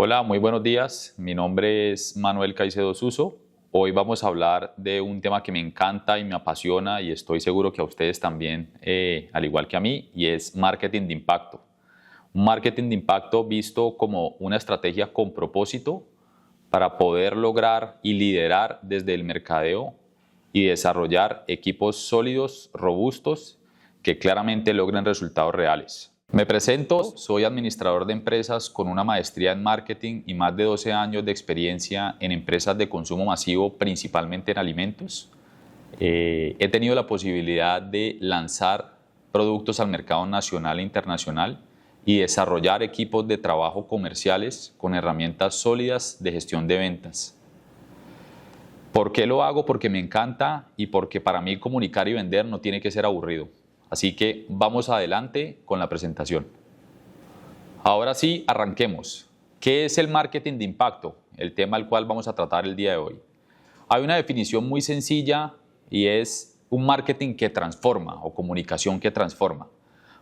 Hola, muy buenos días. Mi nombre es Manuel Caicedo Suso. Hoy vamos a hablar de un tema que me encanta y me apasiona y estoy seguro que a ustedes también, al igual que a mí, y es marketing de impacto. Un marketing de impacto visto como una estrategia con propósito para poder lograr y liderar desde el mercadeo y desarrollar equipos sólidos, robustos, que claramente logren resultados reales. Me presento, soy administrador de empresas con una maestría en marketing y más de 12 años de experiencia en empresas de consumo masivo, principalmente en alimentos. He tenido la posibilidad de lanzar productos al mercado nacional e internacional y desarrollar equipos de trabajo comerciales con herramientas sólidas de gestión de ventas. ¿Por qué lo hago? Porque me encanta y porque para mí comunicar y vender no tiene que ser aburrido. Así que vamos adelante con la presentación. Ahora sí, arranquemos. ¿Qué es el marketing de impacto? El tema al cual vamos a tratar el día de hoy. Hay una definición muy sencilla y es un marketing que transforma o comunicación que transforma.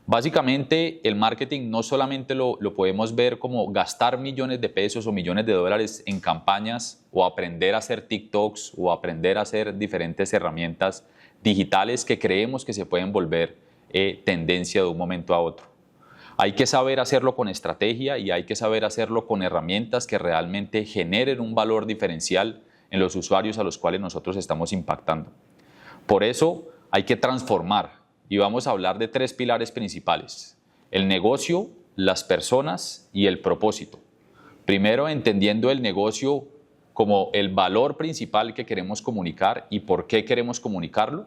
Básicamente, el marketing no solamente lo podemos ver como gastar millones de pesos o millones de dólares en campañas o aprender a hacer TikToks o aprender a hacer diferentes herramientas digitales que creemos que se pueden volver tendencia de un momento a otro. Hay que saber hacerlo con estrategia y hay que saber hacerlo con herramientas que realmente generen un valor diferencial en los usuarios a los cuales nosotros estamos impactando. Por eso hay que transformar y vamos a hablar de tres pilares principales: el negocio, las personas y el propósito. Primero, entendiendo el negocio como el valor principal que queremos comunicar y por qué queremos comunicarlo.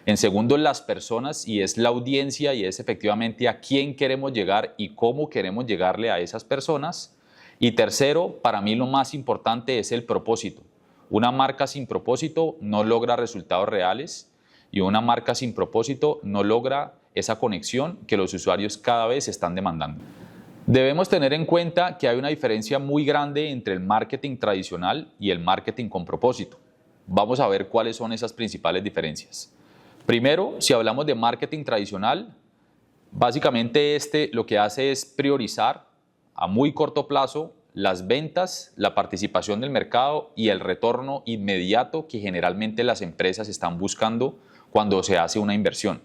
En segundo, las personas, y es la audiencia y es efectivamente a quién queremos llegar y cómo queremos llegarle a esas personas. Y tercero, para mí lo más importante es el propósito. Una marca sin propósito no logra resultados reales y una marca sin propósito no logra esa conexión que los usuarios cada vez están demandando. Debemos tener en cuenta que hay una diferencia muy grande entre el marketing tradicional y el marketing con propósito. Vamos a ver cuáles son esas principales diferencias. Primero, si hablamos de marketing tradicional, básicamente lo que hace es priorizar a muy corto plazo las ventas, la participación del mercado y el retorno inmediato que generalmente las empresas están buscando cuando se hace una inversión.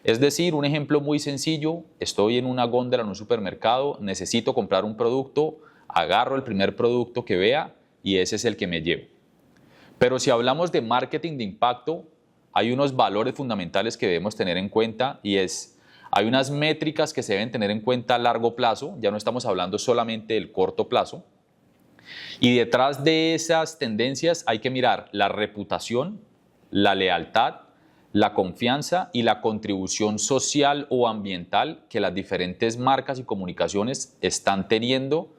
Es decir, un ejemplo muy sencillo: estoy en una góndola en un supermercado, necesito comprar un producto, agarro el primer producto que vea y ese es el que me llevo. Pero si hablamos de marketing de impacto, hay unos valores fundamentales que debemos tener en cuenta y hay unas métricas que se deben tener en cuenta a largo plazo, ya no estamos hablando solamente del corto plazo. Y detrás de esas tendencias hay que mirar la reputación, la lealtad, la confianza y la contribución social o ambiental que las diferentes marcas y comunicaciones están teniendo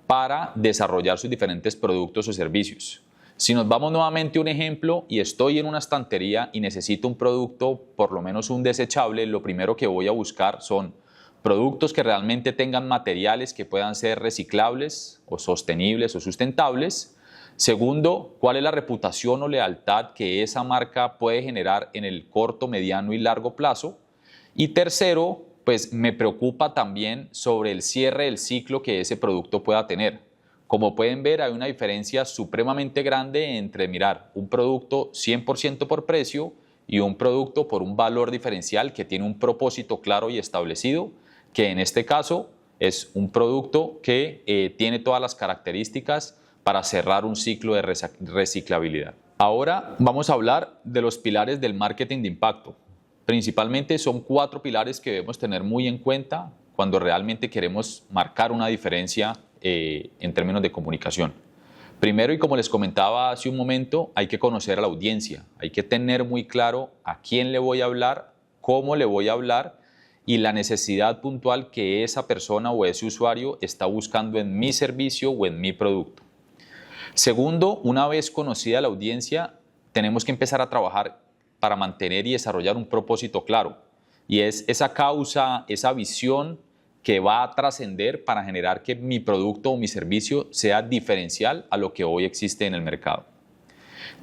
para desarrollar sus diferentes productos o servicios. Si nos vamos nuevamente a un ejemplo y estoy en una estantería y necesito un producto, por lo menos un desechable, lo primero que voy a buscar son productos que realmente tengan materiales que puedan ser reciclables o sostenibles o sustentables. Segundo, ¿cuál es la reputación o lealtad que esa marca puede generar en el corto, mediano y largo plazo? Y tercero, pues me preocupa también sobre el cierre del ciclo que ese producto pueda tener. Como pueden ver, hay una diferencia supremamente grande entre mirar un producto 100% por precio y un producto por un valor diferencial que tiene un propósito claro y establecido, que en este caso es un producto que tiene todas las características para cerrar un ciclo de reciclabilidad. Ahora vamos a hablar de los pilares del marketing de impacto. Principalmente son 4 pilares que debemos tener muy en cuenta cuando realmente queremos marcar una diferencia en términos de comunicación. Primero, y como les comentaba hace un momento, hay que conocer a la audiencia, hay que tener muy claro a quién le voy a hablar, cómo le voy a hablar y la necesidad puntual que esa persona o ese usuario está buscando en mi servicio o en mi producto. Segundo, una vez conocida la audiencia, tenemos que empezar a trabajar para mantener y desarrollar un propósito claro, y es esa causa, esa visión que va a trascender para generar que mi producto o mi servicio sea diferencial a lo que hoy existe en el mercado.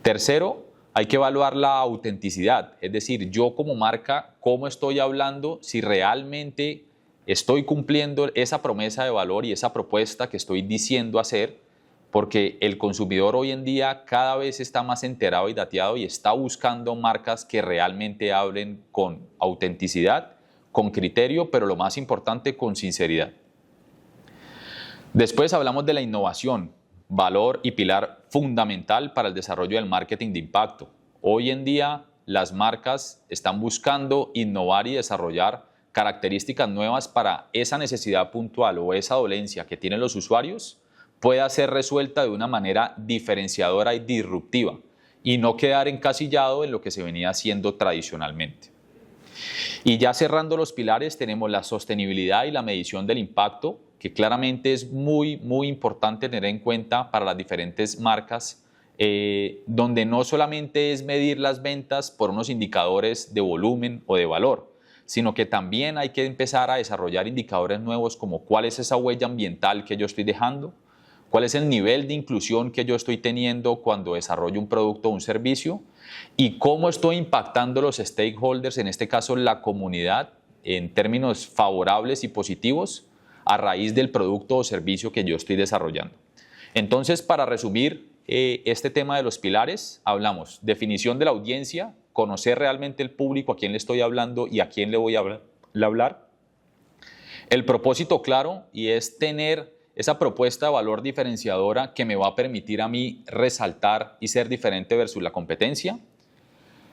Tercero, hay que evaluar la autenticidad, es decir, yo como marca, cómo estoy hablando, si realmente estoy cumpliendo esa promesa de valor y esa propuesta que estoy diciendo hacer, porque el consumidor hoy en día cada vez está más enterado y dateado y está buscando marcas que realmente hablen con autenticidad, con criterio, pero lo más importante, con sinceridad. Después hablamos de la innovación, valor y pilar fundamental para el desarrollo del marketing de impacto. Hoy en día las marcas están buscando innovar y desarrollar características nuevas para esa necesidad puntual o esa dolencia que tienen los usuarios pueda ser resuelta de una manera diferenciadora y disruptiva y no quedar encasillado en lo que se venía haciendo tradicionalmente. Y ya cerrando los pilares tenemos la sostenibilidad y la medición del impacto, que claramente es muy importante tener en cuenta para las diferentes marcas, donde no solamente es medir las ventas por unos indicadores de volumen o de valor, sino que también hay que empezar a desarrollar indicadores nuevos como cuál es esa huella ambiental que yo estoy dejando, cuál es el nivel de inclusión que yo estoy teniendo cuando desarrollo un producto o un servicio y cómo estoy impactando los stakeholders, en este caso la comunidad, en términos favorables y positivos a raíz del producto o servicio que yo estoy desarrollando. Entonces, para resumir este tema de los pilares, hablamos definición de la audiencia, conocer realmente el público a quién le estoy hablando y a quién le voy a hablar. El propósito claro y es tener esa propuesta de valor diferenciadora que me va a permitir a mí resaltar y ser diferente versus la competencia.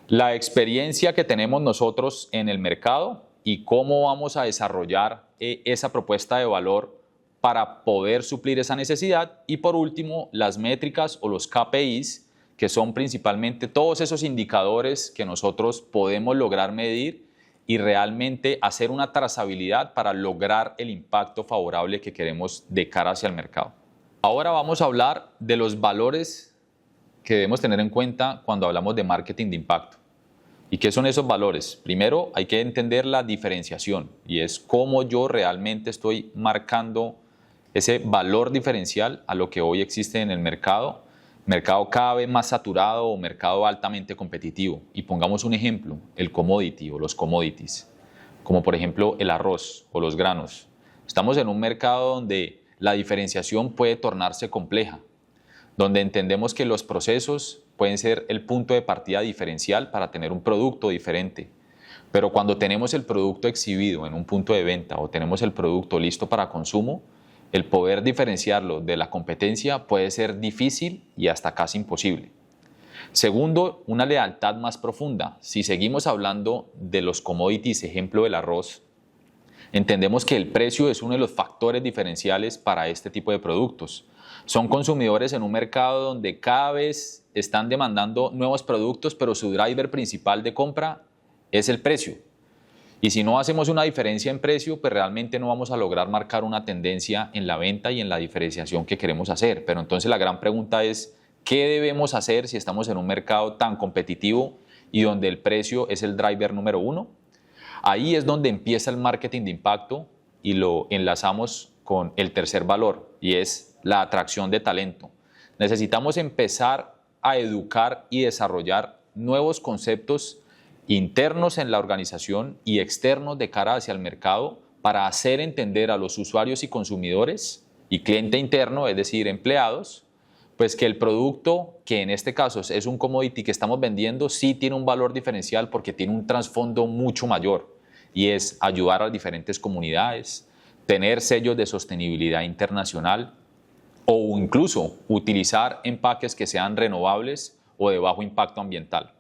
La experiencia que tenemos nosotros en el mercado y cómo vamos a desarrollar esa propuesta de valor para poder suplir esa necesidad. Y por último, las métricas o los KPIs, que son principalmente todos esos indicadores que nosotros podemos lograr medir y realmente hacer una trazabilidad para lograr el impacto favorable que queremos de cara hacia el mercado. Ahora vamos a hablar de los valores que debemos tener en cuenta cuando hablamos de marketing de impacto. ¿Y qué son esos valores? Primero, hay que entender la diferenciación y es cómo yo realmente estoy marcando ese valor diferencial a lo que hoy existe en el mercado cada vez más saturado o mercado altamente competitivo. Y pongamos un ejemplo, el commodity o los commodities, como por ejemplo el arroz o los granos. Estamos en un mercado donde la diferenciación puede tornarse compleja, donde entendemos que los procesos pueden ser el punto de partida diferencial para tener un producto diferente. Pero cuando tenemos el producto exhibido en un punto de venta o tenemos el producto listo para consumo, el poder diferenciarlo de la competencia puede ser difícil y hasta casi imposible. Segundo, una lealtad más profunda. Si seguimos hablando de los commodities, ejemplo del arroz, entendemos que el precio es uno de los factores diferenciales para este tipo de productos. Son consumidores en un mercado donde cada vez están demandando nuevos productos, pero su driver principal de compra es el precio. Y si no hacemos una diferencia en precio, pues realmente no vamos a lograr marcar una tendencia en la venta y en la diferenciación que queremos hacer. Pero entonces la gran pregunta es, ¿qué debemos hacer si estamos en un mercado tan competitivo y donde el precio es el driver número uno? Ahí es donde empieza el marketing de impacto y lo enlazamos con el tercer valor y es la atracción de talento. Necesitamos empezar a educar y desarrollar nuevos conceptos internos en la organización y externos de cara hacia el mercado para hacer entender a los usuarios y consumidores y cliente interno, es decir, empleados, pues que el producto, que en este caso es un commodity que estamos vendiendo, sí tiene un valor diferencial porque tiene un trasfondo mucho mayor y es ayudar a las diferentes comunidades, tener sellos de sostenibilidad internacional o incluso utilizar empaques que sean renovables o de bajo impacto ambiental.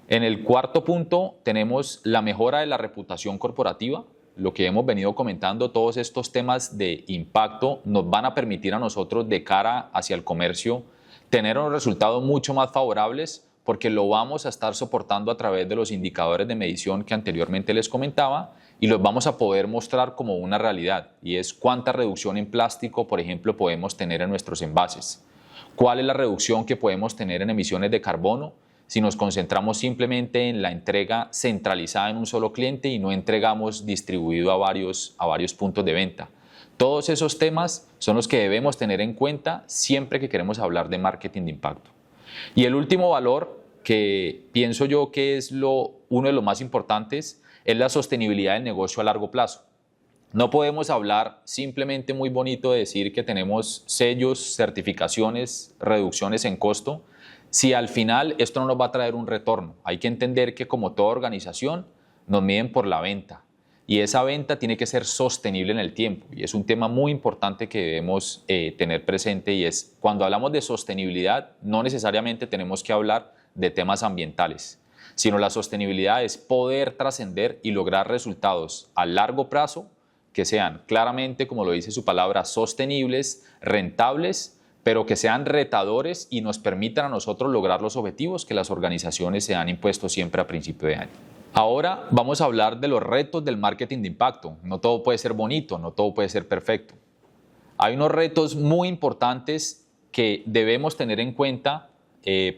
En el cuarto punto tenemos la mejora de la reputación corporativa. Lo que hemos venido comentando, todos estos temas de impacto nos van a permitir a nosotros de cara hacia el comercio tener unos resultados mucho más favorables porque lo vamos a estar soportando a través de los indicadores de medición que anteriormente les comentaba y los vamos a poder mostrar como una realidad y es cuánta reducción en plástico, por ejemplo, podemos tener en nuestros envases, cuál es la reducción que podemos tener en emisiones de carbono si nos concentramos simplemente en la entrega centralizada en un solo cliente y no entregamos distribuido a varios puntos de venta. Todos esos temas son los que debemos tener en cuenta siempre que queremos hablar de marketing de impacto. Y el último valor que pienso yo que es uno de los más importantes es la sostenibilidad del negocio a largo plazo. No podemos hablar simplemente muy bonito de decir que tenemos sellos, certificaciones, reducciones en costo, si al final esto no nos va a traer un retorno. Hay que entender que como toda organización nos miden por la venta y esa venta tiene que ser sostenible en el tiempo y es un tema muy importante que debemos tener presente y es cuando hablamos de sostenibilidad no necesariamente tenemos que hablar de temas ambientales, sino la sostenibilidad es poder trascender y lograr resultados a largo plazo que sean claramente, como lo dice su palabra, sostenibles, rentables, pero que sean retadores y nos permitan a nosotros lograr los objetivos que las organizaciones se han impuesto siempre a principio de año. Ahora vamos a hablar de los retos del marketing de impacto. No todo puede ser bonito, no todo puede ser perfecto. Hay unos retos muy importantes que debemos tener en cuenta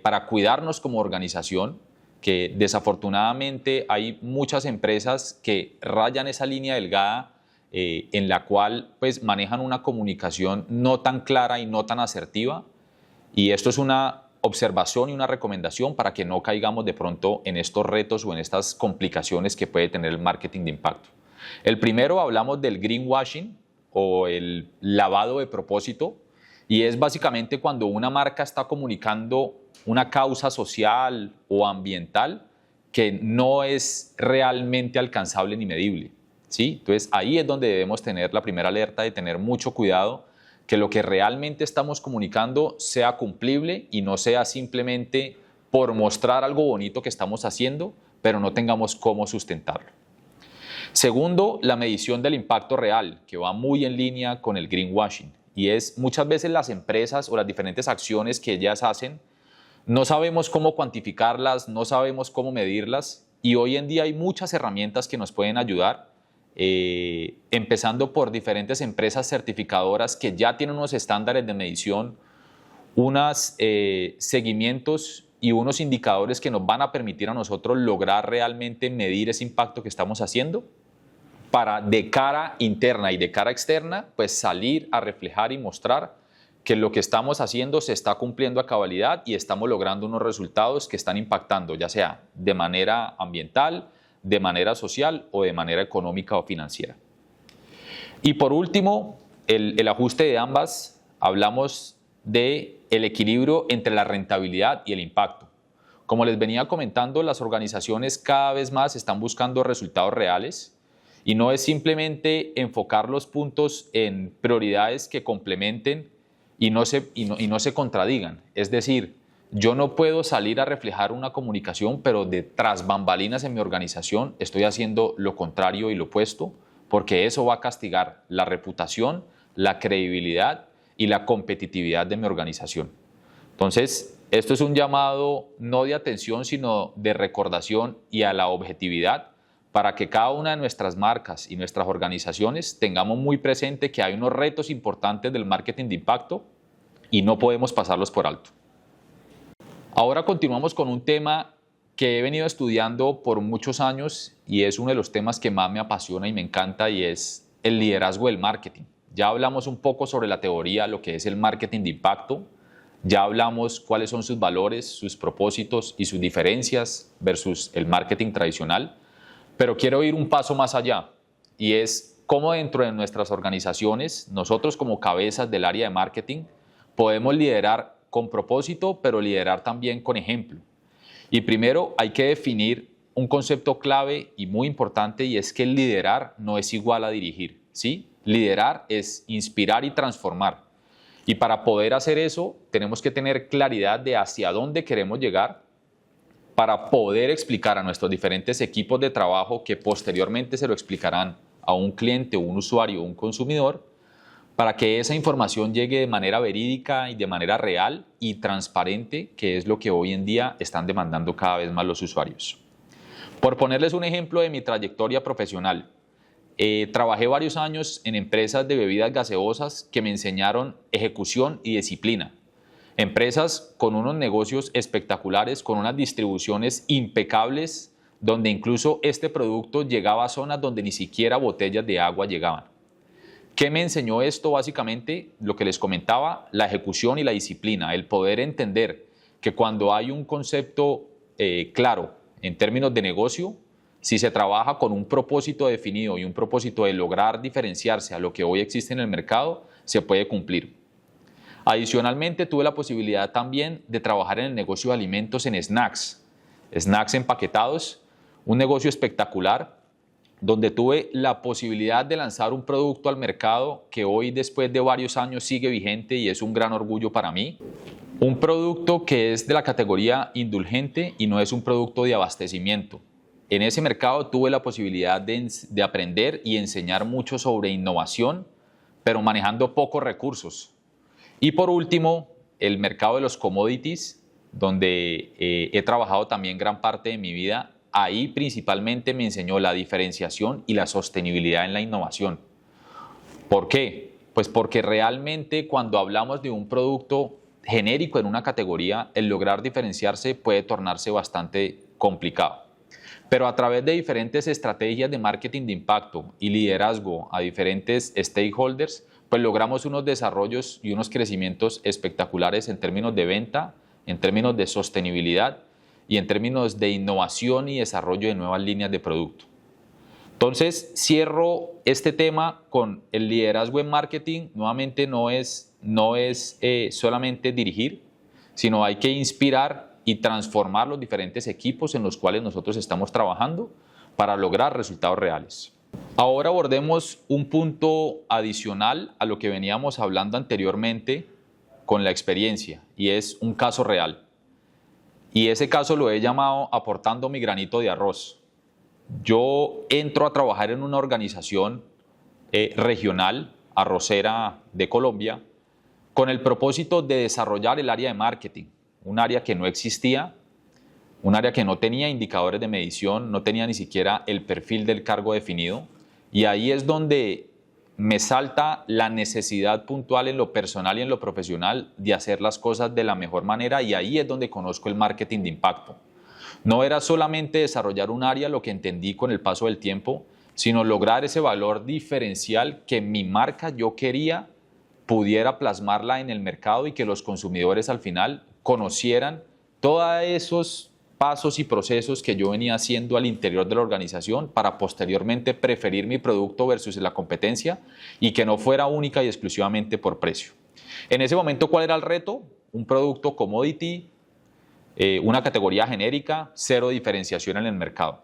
para cuidarnos como organización, que desafortunadamente hay muchas empresas que rayan esa línea delgada en la cual pues manejan una comunicación no tan clara y no tan asertiva y esto es una observación y una recomendación para que no caigamos de pronto en estos retos o en estas complicaciones que puede tener el marketing de impacto. El primero hablamos del greenwashing o el lavado de propósito y es básicamente cuando una marca está comunicando una causa social o ambiental que no es realmente alcanzable ni medible. ¿Sí? Entonces ahí es donde debemos tener la primera alerta de tener mucho cuidado que lo que realmente estamos comunicando sea cumplible y no sea simplemente por mostrar algo bonito que estamos haciendo, pero no tengamos cómo sustentarlo. Segundo, la medición del impacto real, que va muy en línea con el greenwashing, y es muchas veces las empresas o las diferentes acciones que ellas hacen, no sabemos cómo cuantificarlas, no sabemos cómo medirlas, y hoy en día hay muchas herramientas que nos pueden ayudar, empezando por diferentes empresas certificadoras que ya tienen unos estándares de medición, unos seguimientos y unos indicadores que nos van a permitir a nosotros lograr realmente medir ese impacto que estamos haciendo para de cara interna y de cara externa, pues salir a reflejar y mostrar que lo que estamos haciendo se está cumpliendo a cabalidad y estamos logrando unos resultados que están impactando, ya sea de manera ambiental, de manera social o de manera económica o financiera. Y por último, el ajuste de ambas, hablamos del equilibrio entre la rentabilidad y el impacto. Como les venía comentando, las organizaciones cada vez más están buscando resultados reales y no es simplemente enfocar los puntos en prioridades que complementen y no se contradigan. Es decir, yo no puedo salir a reflejar una comunicación, pero tras bambalinas en mi organización estoy haciendo lo contrario y lo opuesto, porque eso va a castigar la reputación, la credibilidad y la competitividad de mi organización. Entonces, esto es un llamado no de atención, sino de recordación y a la objetividad para que cada una de nuestras marcas y nuestras organizaciones tengamos muy presente que hay unos retos importantes del marketing de impacto y no podemos pasarlos por alto. Ahora continuamos con un tema que he venido estudiando por muchos años y es uno de los temas que más me apasiona y me encanta y es el liderazgo del marketing. Ya hablamos un poco sobre la teoría, lo que es el marketing de impacto, ya hablamos cuáles son sus valores, sus propósitos y sus diferencias versus el marketing tradicional, pero quiero ir un paso más allá y es cómo dentro de nuestras organizaciones, nosotros como cabezas del área de marketing, podemos liderar con propósito, pero liderar también con ejemplo. Y primero hay que definir un concepto clave y muy importante y es que el liderar no es igual a dirigir, ¿sí? Liderar es inspirar y transformar. Y para poder hacer eso tenemos que tener claridad de hacia dónde queremos llegar para poder explicar a nuestros diferentes equipos de trabajo que posteriormente se lo explicarán a un cliente, un usuario, un consumidor, para que esa información llegue de manera verídica y de manera real y transparente, que es lo que hoy en día están demandando cada vez más los usuarios. Por ponerles un ejemplo de mi trayectoria profesional, trabajé varios años en empresas de bebidas gaseosas que me enseñaron ejecución y disciplina. Empresas con unos negocios espectaculares, con unas distribuciones impecables, donde incluso este producto llegaba a zonas donde ni siquiera botellas de agua llegaban. ¿Qué me enseñó esto? Básicamente, lo que les comentaba, la ejecución y la disciplina, el poder entender que cuando hay un concepto claro en términos de negocio, Si se trabaja con un propósito definido y un propósito de lograr diferenciarse a lo que hoy existe en el mercado, se puede cumplir. Adicionalmente, tuve la posibilidad también de trabajar en el negocio de alimentos en snacks empaquetados, un negocio espectacular donde tuve la posibilidad de lanzar un producto al mercado que hoy, después de varios años, sigue vigente y es un gran orgullo para mí. Un producto que es de la categoría indulgente y no es un producto de abastecimiento. En ese mercado tuve la posibilidad de aprender y enseñar mucho sobre innovación, pero manejando pocos recursos. Y por último, el mercado de los commodities, donde he trabajado también gran parte de mi vida. Ahí principalmente me enseñó la diferenciación y la sostenibilidad en la innovación. ¿Por qué? Pues porque realmente cuando hablamos de un producto genérico en una categoría, el lograr diferenciarse puede tornarse bastante complicado. Pero a través de diferentes estrategias de marketing de impacto y liderazgo a diferentes stakeholders, pues logramos unos desarrollos y unos crecimientos espectaculares en términos de venta, en términos de sostenibilidad y en términos de innovación y desarrollo de nuevas líneas de producto. Entonces, cierro este tema con el liderazgo en marketing. Nuevamente no es solamente dirigir, sino hay que inspirar y transformar los diferentes equipos en los cuales nosotros estamos trabajando para lograr resultados reales. Ahora abordemos un punto adicional a lo que veníamos hablando anteriormente con la experiencia, y es un caso real. Y ese caso lo he llamado aportando mi granito de arroz. Yo entro a trabajar en una organización regional, arrocera de Colombia, con el propósito de desarrollar el área de marketing, un área que no existía, un área que no tenía indicadores de medición, no tenía ni siquiera el perfil del cargo definido. Y ahí es donde me salta la necesidad puntual en lo personal y en lo profesional de hacer las cosas de la mejor manera, y ahí es donde conozco el marketing de impacto. No era solamente desarrollar un área lo que entendí con el paso del tiempo, sino lograr ese valor diferencial que mi marca yo quería pudiera plasmarla en el mercado y que los consumidores al final conocieran todos esos pasos y procesos que yo venía haciendo al interior de la organización para posteriormente preferir mi producto versus la competencia y que no fuera única y exclusivamente por precio. En ese momento, ¿cuál era el reto? Un producto commodity, una categoría genérica, cero diferenciación en el mercado.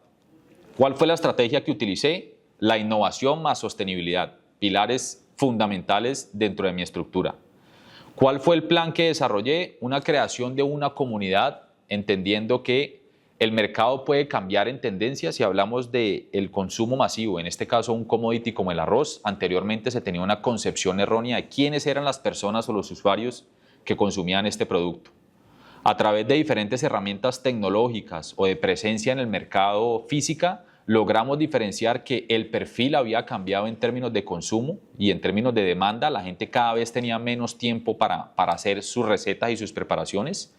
¿Cuál fue la estrategia que utilicé? La innovación más sostenibilidad, pilares fundamentales dentro de mi estructura. ¿Cuál fue el plan que desarrollé? Una creación de una comunidad, entendiendo que el mercado puede cambiar en tendencia si hablamos del consumo masivo, en este caso un commodity como el arroz. Anteriormente se tenía una concepción errónea de quiénes eran las personas o los usuarios que consumían este producto. A través de diferentes herramientas tecnológicas o de presencia en el mercado física, logramos diferenciar que el perfil había cambiado en términos de consumo y en términos de demanda. La gente cada vez tenía menos tiempo para hacer sus recetas y sus preparaciones.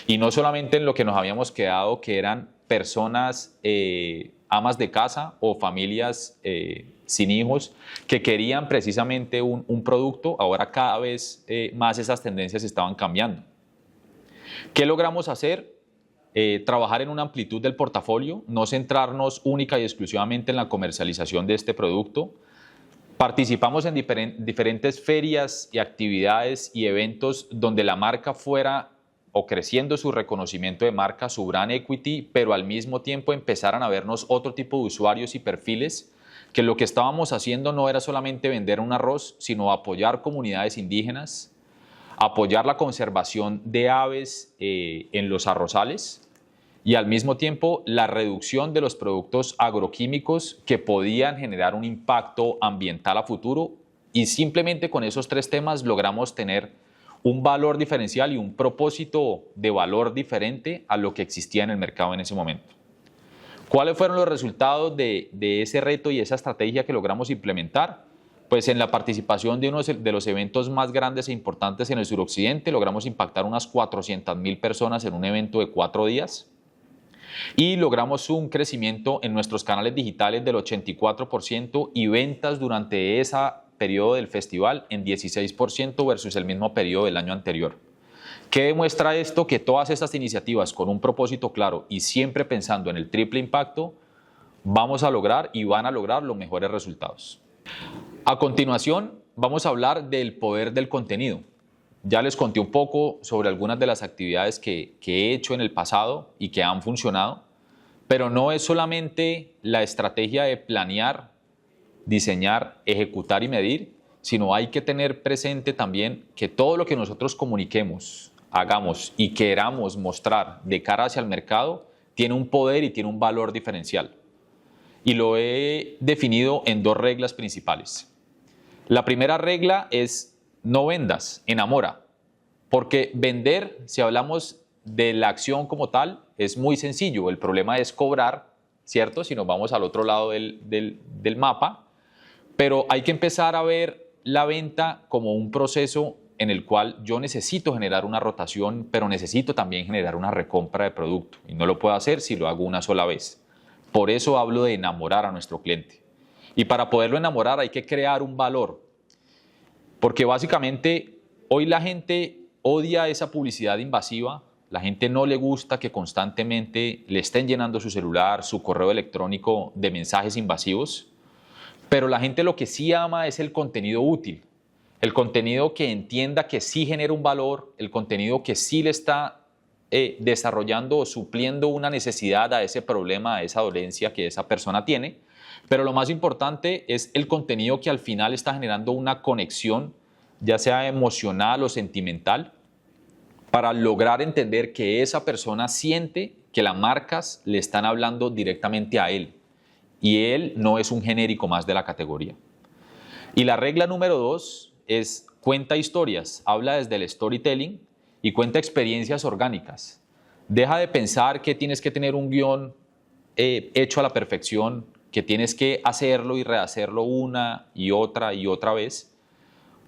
Y no solamente en lo que nos habíamos quedado, que eran personas amas de casa o familias sin hijos que querían precisamente un producto. Ahora cada vez más esas tendencias estaban cambiando. ¿Qué logramos hacer? Trabajar en una amplitud del portafolio, no centrarnos única y exclusivamente en la comercialización de este producto. Participamos en diferentes ferias y actividades y eventos donde la marca fuera o creciendo su reconocimiento de marca, su brand equity, pero al mismo tiempo empezaran a vernos otro tipo de usuarios y perfiles, que lo que estábamos haciendo no era solamente vender un arroz, sino apoyar comunidades indígenas, apoyar la conservación de aves en los arrozales y al mismo tiempo la reducción de los productos agroquímicos que podían generar un impacto ambiental a futuro. Y simplemente con esos tres temas logramos tener un valor diferencial y un propósito de valor diferente a lo que existía en el mercado en ese momento. ¿Cuáles fueron los resultados de ese reto y esa estrategia que logramos implementar? Pues en la participación de uno de los eventos más grandes e importantes en el suroccidente, logramos impactar unas 400,000 personas en un evento de 4 días y logramos un crecimiento en nuestros canales digitales del 84% y ventas durante ese periodo del festival en 16% versus el mismo periodo del año anterior. ¿Qué demuestra esto? Que todas estas iniciativas con un propósito claro y siempre pensando en el triple impacto vamos a lograr y van a lograr los mejores resultados. A continuación, vamos a hablar del poder del contenido. Ya les conté un poco sobre algunas de las actividades que he hecho en el pasado y que han funcionado, pero no es solamente la estrategia de planear, diseñar, ejecutar y medir, sino hay que tener presente también que todo lo que nosotros comuniquemos, hagamos y queramos mostrar de cara hacia el mercado tiene un poder y tiene un valor diferencial. Y lo he definido en 2 reglas principales. La primera regla es no vendas, enamora. Porque vender, si hablamos de la acción como tal, es muy sencillo. El problema es cobrar, ¿cierto? Si nos vamos al otro lado del mapa. Pero hay que empezar a ver la venta como un proceso en el cual yo necesito generar una rotación, pero necesito también generar una recompra de producto. Y no lo puedo hacer si lo hago una sola vez. Por eso hablo de enamorar a nuestro cliente. Y para poderlo enamorar hay que crear un valor. Porque básicamente hoy la gente odia esa publicidad invasiva. La gente no le gusta que constantemente le estén llenando su celular, su correo electrónico de mensajes invasivos. Pero la gente lo que sí ama es el contenido útil. El contenido que entienda que sí genera un valor, el contenido que sí le está desarrollando o supliendo una necesidad a ese problema, a esa dolencia que esa persona tiene. Pero lo más importante es el contenido que al final está generando una conexión, ya sea emocional o sentimental, para lograr entender que esa persona siente que las marcas le están hablando directamente a él y él no es un genérico más de la categoría. Y la regla número 2 es cuenta historias, habla desde el storytelling y cuenta experiencias orgánicas. Deja de pensar que tienes que tener un guión hecho a la perfección, que tienes que hacerlo y rehacerlo una y otra vez,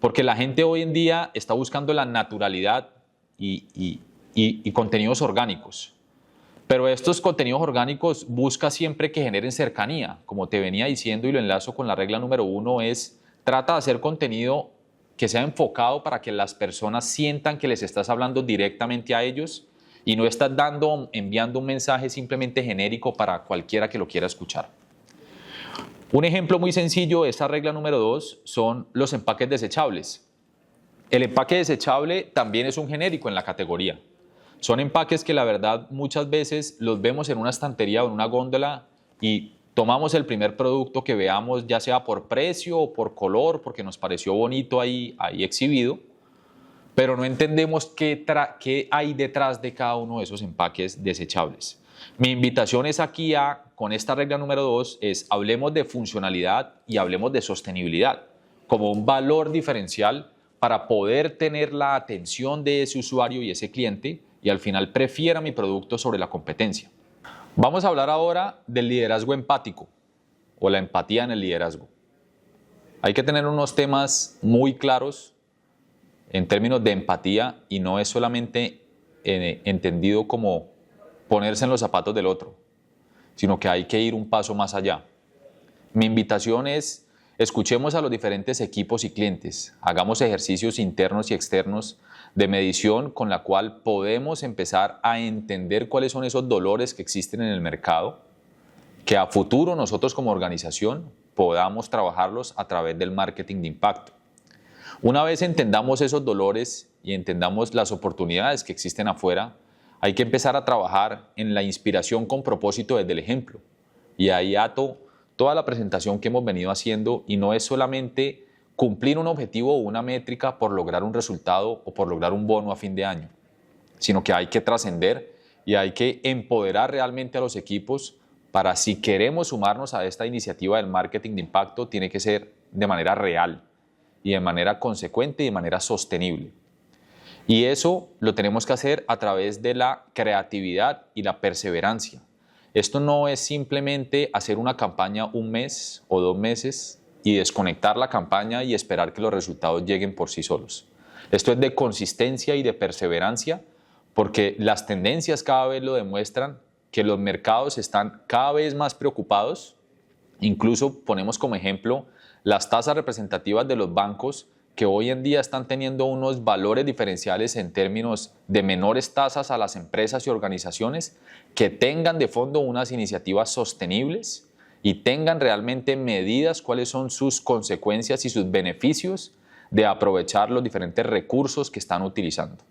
porque la gente hoy en día está buscando la naturalidad y contenidos orgánicos. Pero estos contenidos orgánicos busca siempre que generen cercanía. Como te venía diciendo y lo enlazo con la regla número 1 es trata de hacer contenido que sea enfocado para que las personas sientan que les estás hablando directamente a ellos y no estás enviando un mensaje simplemente genérico para cualquiera que lo quiera escuchar. Un ejemplo muy sencillo de esta regla número 2 son los empaques desechables. El empaque desechable también es un genérico en la categoría. Son empaques que la verdad muchas veces los vemos en una estantería o en una góndola y tomamos el primer producto que veamos, ya sea por precio o por color, porque nos pareció bonito ahí exhibido, pero no entendemos qué hay detrás de cada uno de esos empaques desechables. Mi invitación es aquí con esta regla número 2, es hablemos de funcionalidad y hablemos de sostenibilidad como un valor diferencial para poder tener la atención de ese usuario y ese cliente y al final prefiera mi producto sobre la competencia. Vamos a hablar ahora del liderazgo empático o la empatía en el liderazgo. Hay que tener unos temas muy claros en términos de empatía y no es solamente entendido como ponerse en los zapatos del otro, sino que hay que ir un paso más allá. Mi invitación es escuchemos a los diferentes equipos y clientes, hagamos ejercicios internos y externos de medición con la cual podemos empezar a entender cuáles son esos dolores que existen en el mercado, que a futuro nosotros como organización podamos trabajarlos a través del marketing de impacto. Una vez entendamos esos dolores y entendamos las oportunidades que existen afuera, hay que empezar a trabajar en la inspiración con propósito desde el ejemplo. Y ahí ato toda la presentación que hemos venido haciendo y no es solamente cumplir un objetivo o una métrica por lograr un resultado o por lograr un bono a fin de año, sino que hay que trascender y hay que empoderar realmente a los equipos para si queremos sumarnos a esta iniciativa del marketing de impacto, tiene que ser de manera real y de manera consecuente y de manera sostenible. Y eso lo tenemos que hacer a través de la creatividad y la perseverancia. Esto no es simplemente hacer una campaña un mes o 2 meses y desconectar la campaña y esperar que los resultados lleguen por sí solos. Esto es de consistencia y de perseverancia porque las tendencias cada vez lo demuestran, que los mercados están cada vez más preocupados. Incluso ponemos como ejemplo las tasas representativas de los bancos que hoy en día están teniendo unos valores diferenciales en términos de menores tasas a las empresas y organizaciones que tengan de fondo unas iniciativas sostenibles y tengan realmente medidas cuáles son sus consecuencias y sus beneficios de aprovechar los diferentes recursos que están utilizando.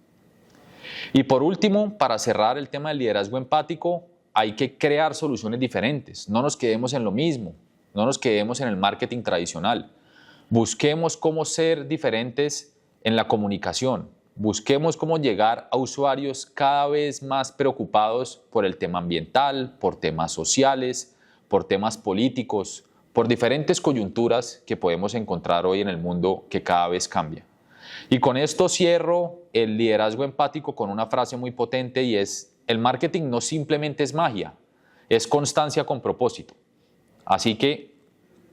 Y por último, para cerrar el tema del liderazgo empático, hay que crear soluciones diferentes. No nos quedemos en lo mismo, no nos quedemos en el marketing tradicional. Busquemos cómo ser diferentes en la comunicación. Busquemos cómo llegar a usuarios cada vez más preocupados por el tema ambiental, por temas sociales, por temas políticos, por diferentes coyunturas que podemos encontrar hoy en el mundo que cada vez cambia. Y con esto cierro el liderazgo empático con una frase muy potente y es: el marketing no simplemente es magia, es constancia con propósito. Así que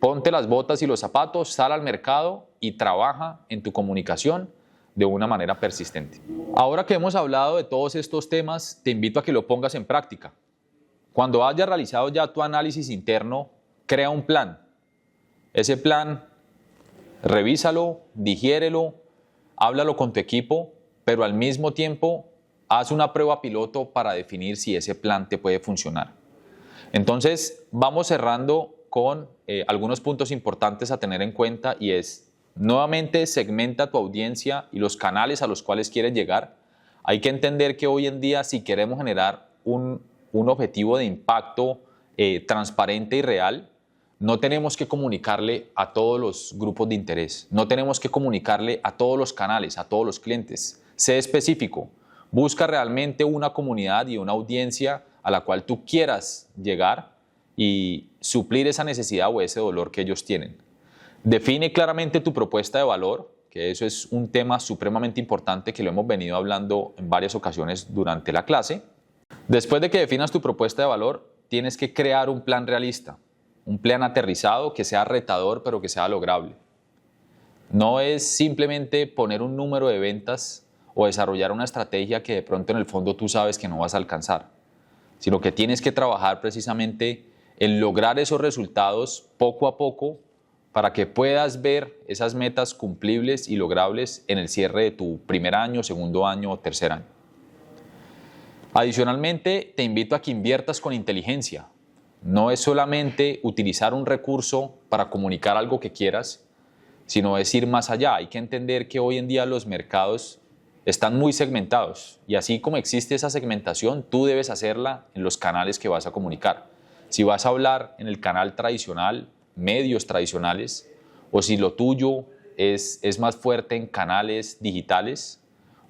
ponte las botas y los zapatos, sal al mercado y trabaja en tu comunicación de una manera persistente. Ahora que hemos hablado de todos estos temas, te invito a que lo pongas en práctica. Cuando hayas realizado ya tu análisis interno, crea un plan. Ese plan, revísalo, digiérelo, háblalo con tu equipo, pero al mismo tiempo haz una prueba piloto para definir si ese plan te puede funcionar. Entonces, vamos cerrando con algunos puntos importantes a tener en cuenta y es: nuevamente, segmenta tu audiencia y los canales a los cuales quieres llegar. Hay que entender que hoy en día, si queremos generar un objetivo de impacto transparente y real, no tenemos que comunicarle a todos los grupos de interés, no tenemos que comunicarle a todos los canales, a todos los clientes. Sé específico, busca realmente una comunidad y una audiencia a la cual tú quieras llegar y suplir esa necesidad o ese dolor que ellos tienen. Define claramente tu propuesta de valor, que eso es un tema supremamente importante que lo hemos venido hablando en varias ocasiones durante la clase. Después de que definas tu propuesta de valor, tienes que crear un plan realista, un plan aterrizado que sea retador pero que sea lograble. No es simplemente poner un número de ventas o desarrollar una estrategia que de pronto en el fondo tú sabes que no vas a alcanzar, sino que tienes que trabajar precisamente en lograr esos resultados poco a poco para que puedas ver esas metas cumplibles y logrables en el cierre de tu primer año, segundo año o tercer año. Adicionalmente, te invito a que inviertas con inteligencia. No es solamente utilizar un recurso para comunicar algo que quieras, sino es ir más allá. Hay que entender que hoy en día los mercados están muy segmentados y así como existe esa segmentación, tú debes hacerla en los canales que vas a comunicar. Si vas a hablar en el canal tradicional, medios tradicionales, o si lo tuyo es más fuerte en canales digitales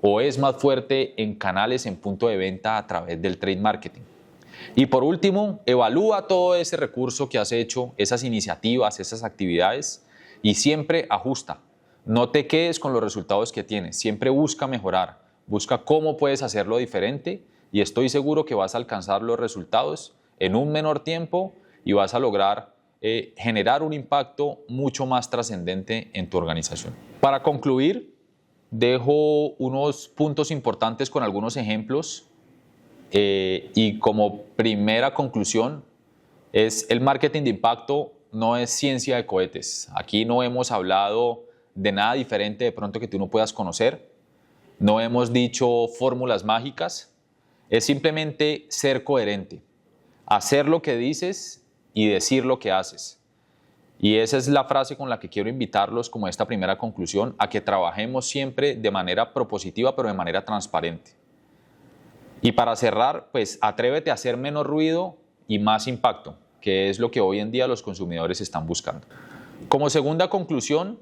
o es más fuerte en canales en punto de venta a través del trade marketing. Y por último, evalúa todo ese recurso que has hecho, esas iniciativas, esas actividades y siempre ajusta. No te quedes con los resultados que tienes, siempre busca mejorar, busca cómo puedes hacerlo diferente y estoy seguro que vas a alcanzar los resultados en un menor tiempo y vas a lograr generar un impacto mucho más trascendente en tu organización. Para concluir, dejo unos puntos importantes con algunos ejemplos y como primera conclusión es: el marketing de impacto no es ciencia de cohetes. Aquí no hemos hablado de nada diferente de pronto que tú no puedas conocer. No hemos dicho fórmulas mágicas. Es simplemente ser coherente, hacer lo que dices y decir lo que haces. Y esa es la frase con la que quiero invitarlos como esta primera conclusión, a que trabajemos siempre de manera propositiva pero de manera transparente. Y para cerrar, pues atrévete a hacer menos ruido y más impacto, que es lo que hoy en día los consumidores están buscando. Como segunda conclusión,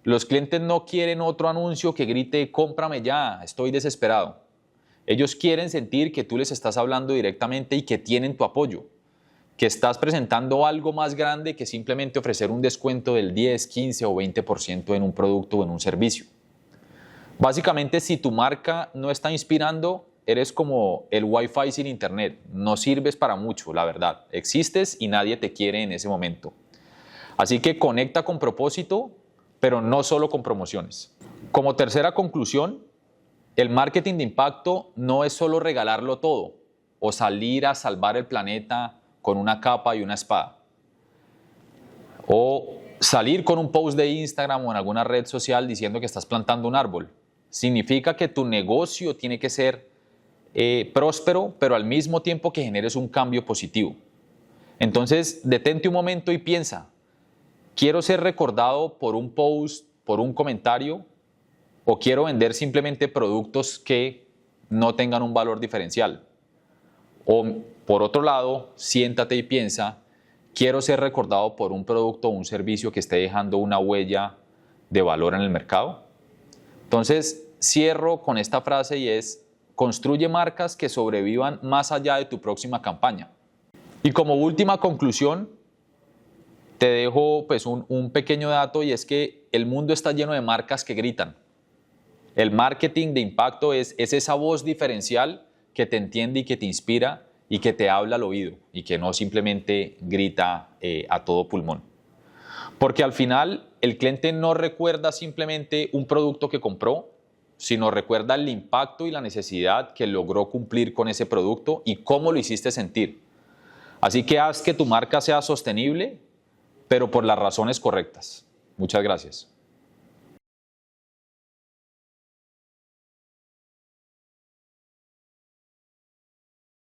los clientes no quieren otro anuncio que grite "cómprame ya, estoy desesperado". Ellos quieren sentir que tú les estás hablando directamente y que tienen tu apoyo, que estás presentando algo más grande que simplemente ofrecer un descuento del 10, 15 o 20% en un producto o en un servicio. Básicamente, si tu marca no está inspirando, eres como el Wi-Fi sin internet. No sirves para mucho, la verdad. Existes y nadie te quiere en ese momento. Así que conecta con propósito, pero no solo con promociones. Como tercera conclusión, el marketing de impacto no es solo regalarlo todo o salir a salvar el planeta con una capa y una espada, o salir con un post de Instagram o en alguna red social diciendo que estás plantando un árbol. Significa que tu negocio tiene que ser próspero, pero al mismo tiempo que generes un cambio positivo. Entonces, detente un momento y piensa, ¿quiero ser recordado por un post, por un comentario? ¿O quiero vender simplemente productos que no tengan un valor diferencial? O por otro lado, siéntate y piensa, ¿quiero ser recordado por un producto o un servicio que esté dejando una huella de valor en el mercado? Entonces, cierro con esta frase y es, construye marcas que sobrevivan más allá de tu próxima campaña. Y como última conclusión, te dejo pues un pequeño dato y es que el mundo está lleno de marcas que gritan. El marketing de impacto es esa voz diferencial que te entiende y que te inspira y que te habla al oído y que no simplemente grita a todo pulmón. Porque al final el cliente no recuerda simplemente un producto que compró, sino recuerda el impacto y la necesidad que logró cumplir con ese producto y cómo lo hiciste sentir. Así que haz que tu marca sea sostenible, pero por las razones correctas. Muchas gracias.